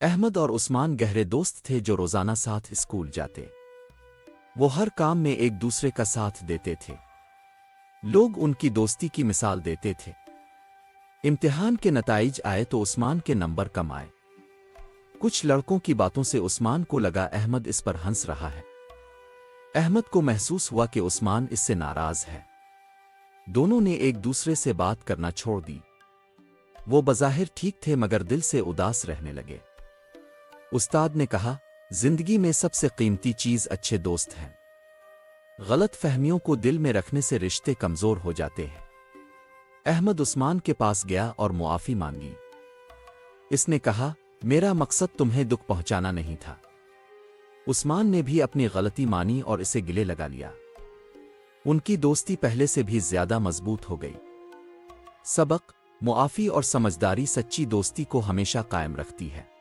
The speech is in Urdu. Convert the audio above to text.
احمد اور عثمان گہرے دوست تھے جو روزانہ ساتھ اسکول جاتے۔ وہ ہر کام میں ایک دوسرے کا ساتھ دیتے تھے۔ لوگ ان کی دوستی کی مثال دیتے تھے۔ امتحان کے نتائج آئے تو عثمان کے نمبر کم آئے۔ کچھ لڑکوں کی باتوں سے عثمان کو لگا احمد اس پر ہنس رہا ہے۔ احمد کو محسوس ہوا کہ عثمان اس سے ناراض ہے۔ دونوں نے ایک دوسرے سے بات کرنا چھوڑ دی۔ وہ بظاہر ٹھیک تھے مگر دل سے اداس رہنے لگے۔ استاد نے کہا، زندگی میں سب سے قیمتی چیز اچھے دوست ہیں۔ غلط فہمیوں کو دل میں رکھنے سے رشتے کمزور ہو جاتے ہیں۔ احمد عثمان کے پاس گیا اور معافی مانگی۔ اس نے کہا، میرا مقصد تمہیں دکھ پہنچانا نہیں تھا۔ عثمان نے بھی اپنی غلطی مانی اور اسے گلے لگا لیا۔ ان کی دوستی پہلے سے بھی زیادہ مضبوط ہو گئی۔ سبق: معافی اور سمجھداری سچی دوستی کو ہمیشہ قائم رکھتی ہے۔